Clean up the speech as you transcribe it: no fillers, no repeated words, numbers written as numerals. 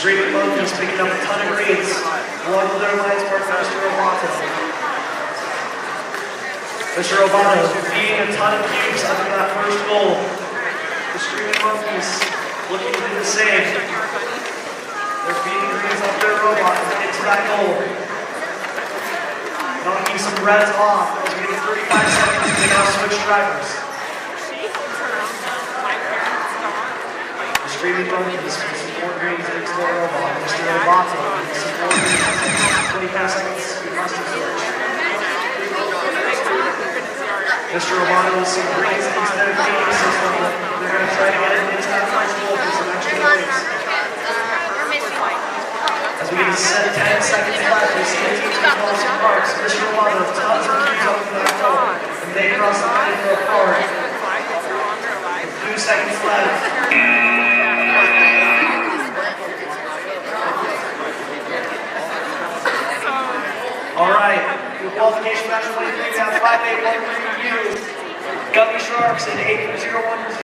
Screaming Monkeys picking up a ton of greens, along with their alliance partner, Mr. Roboto. Mr. Roboto feeding a ton of cubes up to that first goal. The Screaming Monkeys looking to do the same. They're feeding greens up their robot to get to that goal. Knocking some reds off as we get 35 seconds to now switch drivers. The Screaming Monkeys put some more greens into their robot. Mr. Roboto putting some more greens. 25 seconds, we must have switched. Mr. Roboto with some greens into their feeding system. They're going to try to get it into that first goal for some extra greens. As we get 10 seconds left, we see the team call some parks. Mr. Roboto, tons of keys up to that goal. And they cross the line for a park. 2 seconds left. All right, the qualification match 23, we have 5-8-1 for you. Gummy Sharks and 8-0-1.